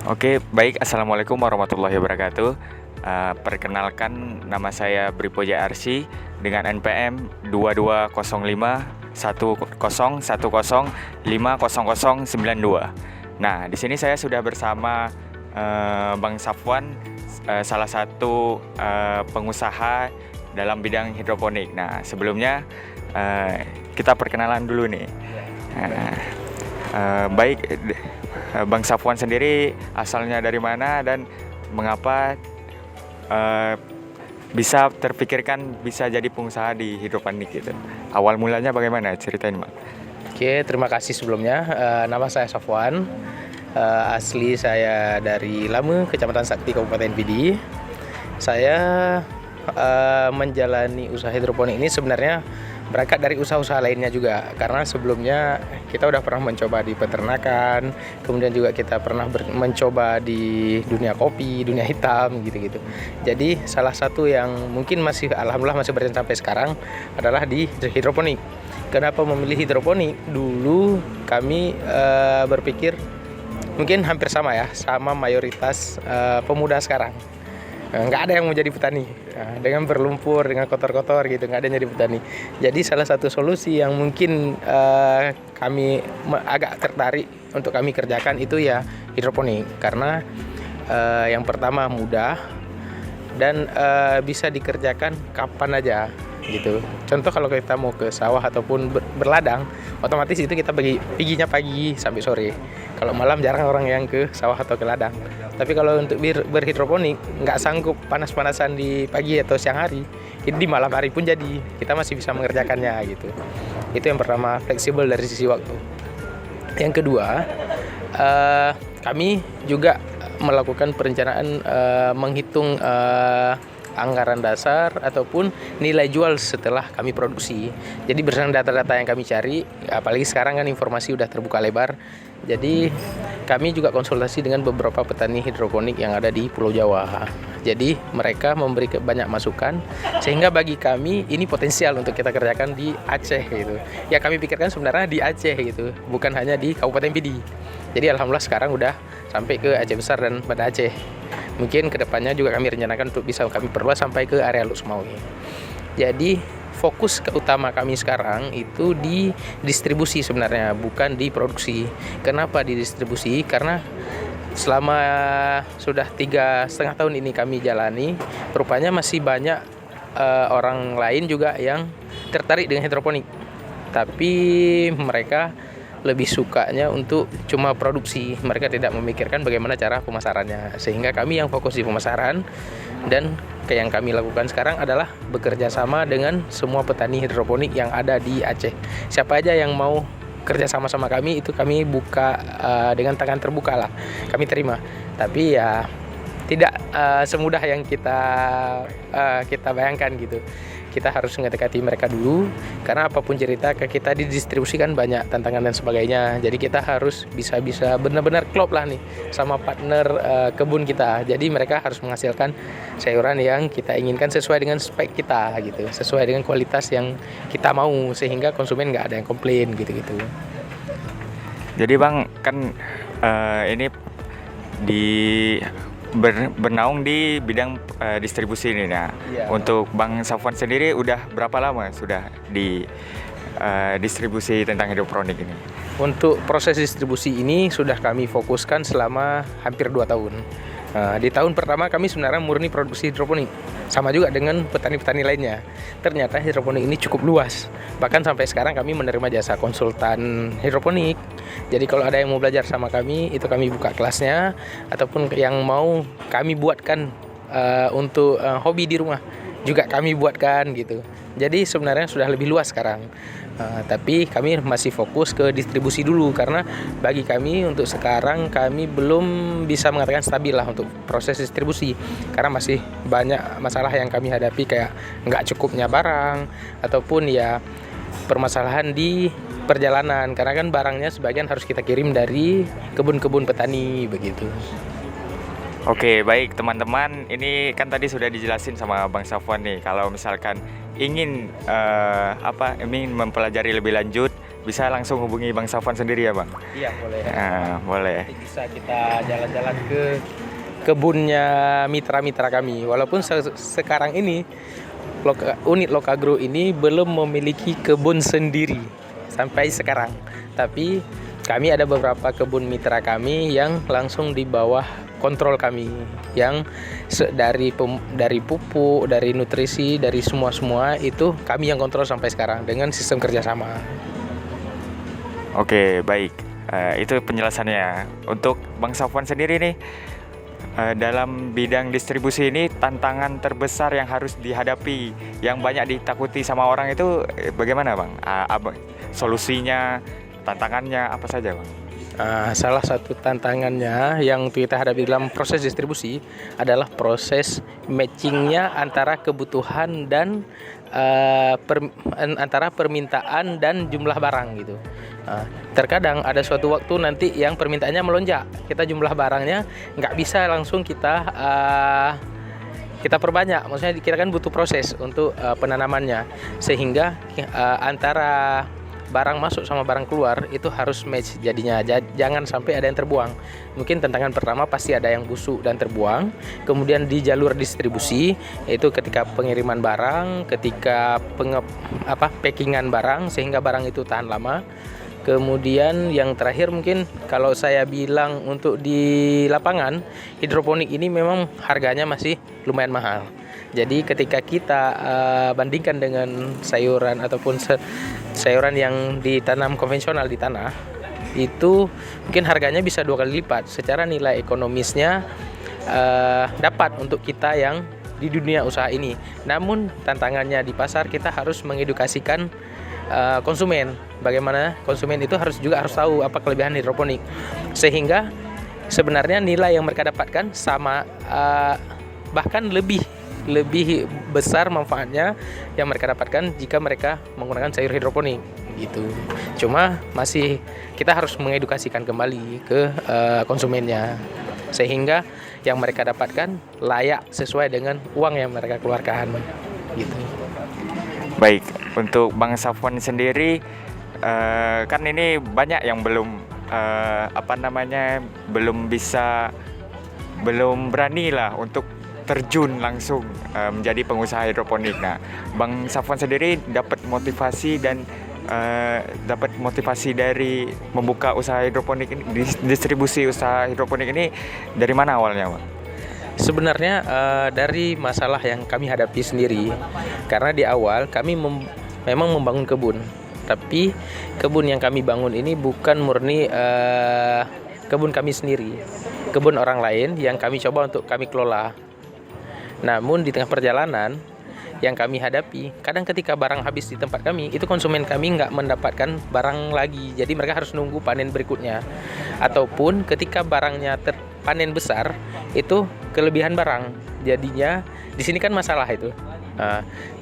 Oke, baik. Assalamualaikum warahmatullahi wabarakatuh. Perkenalkan, nama saya Bripoja Arsy dengan NPM 2205 1010500092. Nah, di sini saya sudah bersama Bang Safwan, salah satu pengusaha dalam bidang hidroponik. Nah, sebelumnya kita perkenalan dulu nih. Baik, Bang Safwan sendiri asalnya dari mana dan mengapa bisa terpikirkan bisa jadi pengusaha di hidroponik gitu? Awal mulanya bagaimana? Ceritain, Bang. Oke, terima kasih sebelumnya. Nama saya Safwan. Asli saya dari Lame, Kecamatan Sakti, Kabupaten Pidi. Saya menjalani usaha hidroponik ini sebenarnya berangkat dari usaha-usaha lainnya juga, karena sebelumnya kita udah pernah mencoba di peternakan, kemudian juga kita pernah mencoba di dunia kopi, dunia hitam gitu-gitu. Jadi salah satu yang mungkin alhamdulillah masih berjalan sampai sekarang adalah di hidroponik. Kenapa memilih hidroponik? Dulu kami berpikir mungkin hampir sama mayoritas pemuda sekarang. Nggak ada yang mau jadi petani, dengan berlumpur, dengan kotor-kotor gitu, nggak ada yang jadi petani. Jadi salah satu solusi yang mungkin kami agak tertarik untuk kami kerjakan itu ya hidroponik, karena yang pertama mudah dan bisa dikerjakan kapan aja gitu. Contoh kalau kita mau ke sawah ataupun berladang, otomatis itu kita perginya pagi sampai sore. Kalau malam jarang orang yang ke sawah atau ke ladang. Tapi kalau untuk berhidroponik nggak sanggup panas-panasan di pagi atau siang hari, jadi di malam hari pun jadi kita masih bisa mengerjakannya gitu. Itu yang pertama, fleksibel dari sisi waktu. Yang kedua, kami juga melakukan perencanaan menghitung anggaran dasar ataupun nilai jual setelah kami produksi. Jadi berdasarkan data-data yang kami cari, apalagi sekarang kan informasi udah terbuka lebar. Jadi kami juga konsultasi dengan beberapa petani hidroponik yang ada di Pulau Jawa. Jadi mereka memberi banyak masukan sehingga bagi kami ini potensial untuk kita kerjakan di Aceh gitu. Ya kami pikirkan sebenarnya di Aceh gitu, bukan hanya di Kabupaten Pidi. Jadi alhamdulillah sekarang udah sampai ke Aceh Besar dan Banda Aceh. Mungkin kedepannya juga kami rencanakan untuk bisa kami perluas sampai ke area Luk Sumawe. Jadi fokus utama kami sekarang itu di distribusi sebenarnya, bukan di produksi. Kenapa di distribusi? Karena selama sudah 3,5 tahun ini kami jalani, rupanya masih banyak orang lain juga yang tertarik dengan hidroponik. Tapi mereka lebih sukanya untuk cuma produksi, mereka tidak memikirkan bagaimana cara pemasarannya, sehingga kami yang fokus di pemasaran. Dan yang kami lakukan sekarang adalah bekerja sama dengan semua petani hidroponik yang ada di Aceh. Siapa aja yang mau kerja sama kami, itu kami buka dengan tangan terbuka lah, kami terima. Tapi ya tidak semudah yang kita bayangkan gitu. Kita harus mendekati mereka dulu, karena apapun cerita ke kita didistribusikan banyak tantangan dan sebagainya. Jadi kita harus bisa benar-benar klop lah nih sama partner kebun kita. Jadi mereka harus menghasilkan sayuran yang kita inginkan sesuai dengan spek kita gitu, sesuai dengan kualitas yang kita mau, sehingga konsumen nggak ada yang komplain gitu-gitu. Jadi Bang, kan ini di bernaung di bidang distribusi ini. Nah, Iya. Untuk Bang Safwan sendiri udah berapa lama sudah di distribusi tentang hidroponik ini? Untuk proses distribusi ini sudah kami fokuskan selama hampir 2 tahun. Di tahun pertama kami sebenarnya murni produksi hidroponik, sama juga dengan petani-petani lainnya. Ternyata hidroponik ini cukup luas, bahkan sampai sekarang kami menerima jasa konsultan hidroponik. Jadi kalau ada yang mau belajar sama kami, itu kami buka kelasnya, ataupun yang mau kami buatkan untuk hobi di rumah juga kami buatkan gitu. Jadi sebenarnya sudah lebih luas sekarang. Tapi kami masih fokus ke distribusi dulu, karena bagi kami untuk sekarang kami belum bisa mengatakan stabil lah untuk proses distribusi, karena masih banyak masalah yang kami hadapi, kayak nggak cukupnya barang ataupun ya permasalahan di perjalanan, karena kan barangnya sebagian harus kita kirim dari kebun-kebun petani begitu. Oke, baik teman-teman, ini kan tadi sudah dijelasin sama Bang Safwan nih, kalau misalkan ingin ingin mempelajari lebih lanjut bisa langsung hubungi Bang Safwan sendiri ya Bang? Iya, boleh. Boleh. Nanti bisa kita jalan-jalan ke kebunnya mitra-mitra kami. Walaupun sekarang ini unit Lokagro ini belum memiliki kebun sendiri sampai sekarang. Tapi kami ada beberapa kebun mitra kami yang langsung di bawah kontrol kami, yang dari pupuk, dari nutrisi, dari semua itu kami yang kontrol sampai sekarang dengan sistem kerjasama. Oke, baik. Itu penjelasannya. Untuk Bang Safwan sendiri nih, dalam bidang distribusi ini tantangan terbesar yang harus dihadapi, yang banyak ditakuti sama orang itu bagaimana Bang? Solusinya, tantangannya apa saja Bang? Salah satu tantangannya yang kita hadapi dalam proses distribusi adalah proses matchingnya antara kebutuhan dan antara permintaan dan jumlah barang gitu. Terkadang ada suatu waktu nanti yang permintaannya melonjak, kita jumlah barangnya nggak bisa langsung kita perbanyak. Maksudnya kita kan butuh proses untuk penanamannya, sehingga antara barang masuk sama barang keluar itu harus match jadinya. Jangan sampai ada yang terbuang. Mungkin tantangan pertama pasti ada yang busuk dan terbuang. Kemudian di jalur distribusi, yaitu ketika pengiriman barang, ketika packingan barang sehingga barang itu tahan lama. Kemudian yang terakhir mungkin kalau saya bilang untuk di lapangan, hidroponik ini memang harganya masih lumayan mahal. Jadi ketika kita bandingkan dengan sayuran ataupun sayuran yang ditanam konvensional di tanah, itu mungkin harganya bisa 2 kali lipat. Secara nilai ekonomisnya dapat untuk kita yang di dunia usaha ini. Namun tantangannya di pasar, kita harus mengedukasikan konsumen. Bagaimana konsumen itu harus tahu apa kelebihan hidroponik, sehingga sebenarnya nilai yang mereka dapatkan sama, bahkan lebih besar manfaatnya yang mereka dapatkan jika mereka menggunakan sayur hidroponik gitu. Cuma masih kita harus mengedukasikan kembali ke konsumennya, sehingga yang mereka dapatkan layak sesuai dengan uang yang mereka keluarkan gitu. Baik, untuk Bang Safwan sendiri, kan ini banyak yang belum berani lah untuk terjun langsung menjadi pengusaha hidroponik. Nah, Bang Safwan sendiri dapat motivasi dari membuka usaha hidroponik ini, distribusi usaha hidroponik ini dari mana awalnya, Bang? Sebenarnya dari masalah yang kami hadapi sendiri, karena di awal kami memang membangun kebun, tapi kebun yang kami bangun ini bukan murni kebun kami sendiri, kebun orang lain yang kami coba untuk kami kelola. Namun di tengah perjalanan yang kami hadapi, kadang ketika barang habis di tempat kami, itu konsumen kami nggak mendapatkan barang lagi. Jadi mereka harus nunggu panen berikutnya. Ataupun ketika barangnya panen besar, itu kelebihan barang. Jadinya di sini kan masalah itu.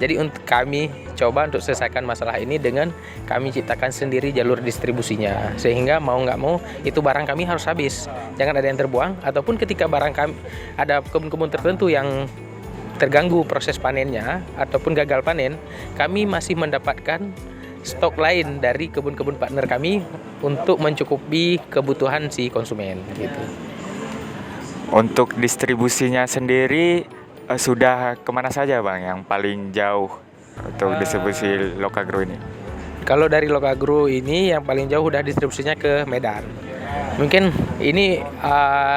Jadi untuk kami coba untuk selesaikan masalah ini dengan kami ciptakan sendiri jalur distribusinya, sehingga mau nggak mau itu barang kami harus habis, jangan ada yang terbuang. Ataupun ketika barang kami ada kebun-kebun tertentu yang terganggu proses panennya ataupun gagal panen, kami masih mendapatkan stok lain dari kebun-kebun partner kami untuk mencukupi kebutuhan si konsumen gitu. Untuk distribusinya sendiri sudah kemana saja Bang yang paling jauh untuk distribusi Lokagro ini? Kalau dari Lokagro ini yang paling jauh udah distribusinya ke Medan. Mungkin ini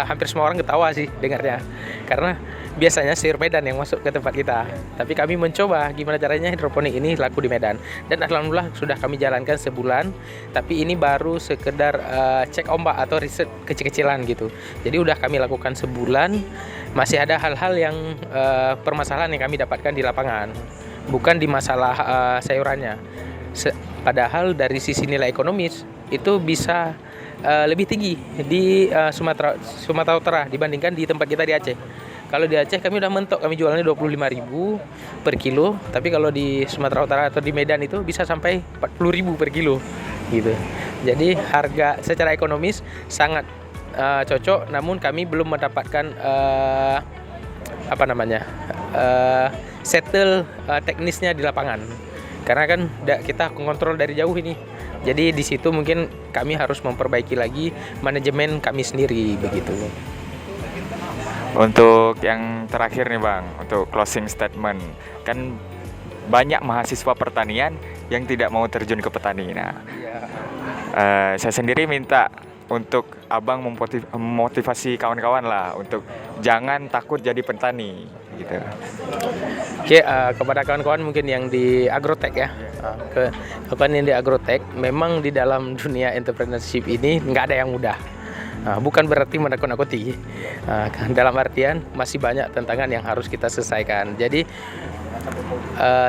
hampir semua orang ketawa sih dengarnya, karena biasanya sayur Medan yang masuk ke tempat kita. Tapi kami mencoba gimana caranya hidroponik ini laku di Medan. Dan alhamdulillah sudah kami jalankan sebulan. Tapi ini baru sekedar cek ombak atau riset kecil-kecilan gitu. Jadi udah kami lakukan sebulan. Masih ada hal-hal yang permasalahan yang kami dapatkan di lapangan, bukan di masalah sayurannya. Padahal dari sisi nilai ekonomis itu bisa lebih tinggi di Sumatera Utara dibandingkan di tempat kita di Aceh. Kalau di Aceh kami udah mentok, kami jualnya 25.000 per kilo, tapi kalau di Sumatera Utara atau di Medan itu bisa sampai 40.000 per kilo gitu. Jadi harga secara ekonomis sangat cocok, namun kami belum mendapatkan settle teknisnya di lapangan. Karena kan kita kontrol dari jauh ini, Jadi di situ mungkin kami harus memperbaiki lagi manajemen kami sendiri begitu. Untuk yang terakhir nih Bang, untuk closing statement, kan banyak mahasiswa pertanian yang tidak mau terjun ke petani. Nah, saya sendiri minta untuk Abang memotivasi kawan-kawan lah untuk jangan takut jadi petani gitu. Oke, kepada kawan-kawan mungkin yang di agrotech ya, kawan yang di agrotech, memang di dalam dunia entrepreneurship ini nggak ada yang mudah. Bukan berarti menakut-nakuti, dalam artian masih banyak tantangan yang harus kita selesaikan. Jadi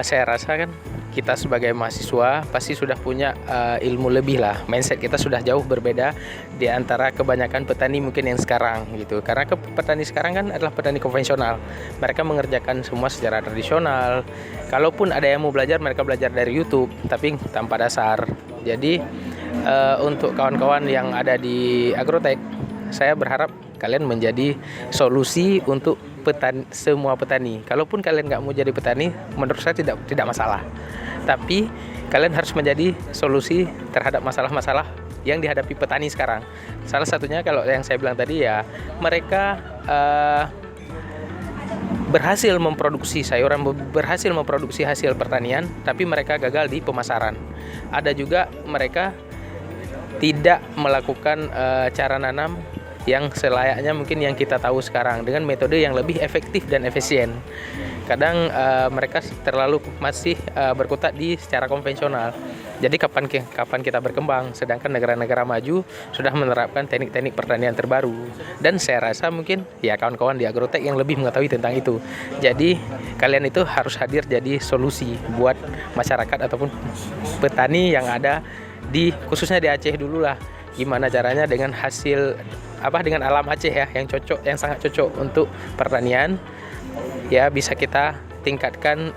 saya rasa kan kita sebagai mahasiswa pasti sudah punya ilmu lebih lah, mindset kita sudah jauh berbeda di antara kebanyakan petani mungkin yang sekarang gitu. Karena petani sekarang kan adalah petani konvensional, mereka mengerjakan semua secara tradisional. Kalaupun ada yang mau belajar, mereka belajar dari YouTube, tapi tanpa dasar. Jadi untuk kawan-kawan yang ada di agrotech, saya berharap kalian menjadi solusi untuk semua petani. Kalaupun kalian nggak mau jadi petani, menurut saya tidak masalah. Tapi kalian harus menjadi solusi terhadap masalah-masalah yang dihadapi petani sekarang. Salah satunya kalau yang saya bilang tadi ya, mereka berhasil memproduksi sayuran, berhasil memproduksi hasil pertanian, tapi mereka gagal di pemasaran. Ada juga mereka tidak melakukan cara nanam yang selayaknya mungkin yang kita tahu sekarang dengan metode yang lebih efektif dan efisien. Kadang mereka terlalu masih berkutat di secara konvensional. Jadi kapan kita berkembang, sedangkan negara-negara maju sudah menerapkan teknik-teknik pertanian terbaru. Dan saya rasa mungkin ya kawan-kawan di agrotech yang lebih mengetahui tentang itu. Jadi kalian itu harus hadir jadi solusi buat masyarakat ataupun petani yang ada khususnya di Aceh dulu lah. Gimana caranya dengan dengan alam Aceh ya yang sangat cocok untuk pertanian, ya bisa kita tingkatkan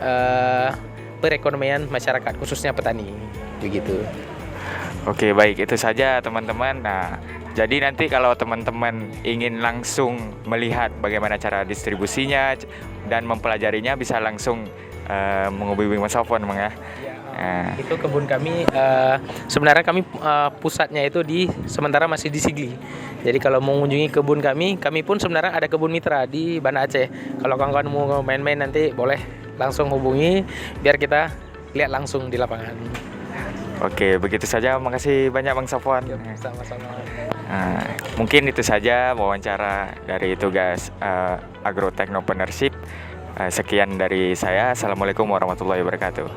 perekonomian masyarakat khususnya petani begitu. Oke, baik, itu saja teman-teman. Nah, jadi nanti kalau teman-teman ingin langsung melihat bagaimana cara distribusinya dan mempelajarinya, bisa langsung menghubungi Mas Safwan Bang ya. Itu kebun kami, sebenarnya kami pusatnya itu sementara masih di Sigli. Jadi kalau mau mengunjungi kebun kami pun sebenarnya ada kebun mitra di Banda Aceh. Kalau kawan-kawan mau main-main nanti boleh langsung hubungi biar kita lihat langsung di lapangan. Oke, begitu saja. Makasih banyak Bang Safwan. Sama-sama. Mungkin itu saja wawancara dari tugas Agrotechnopreneurship. Sekian dari saya. Assalamualaikum warahmatullahi wabarakatuh.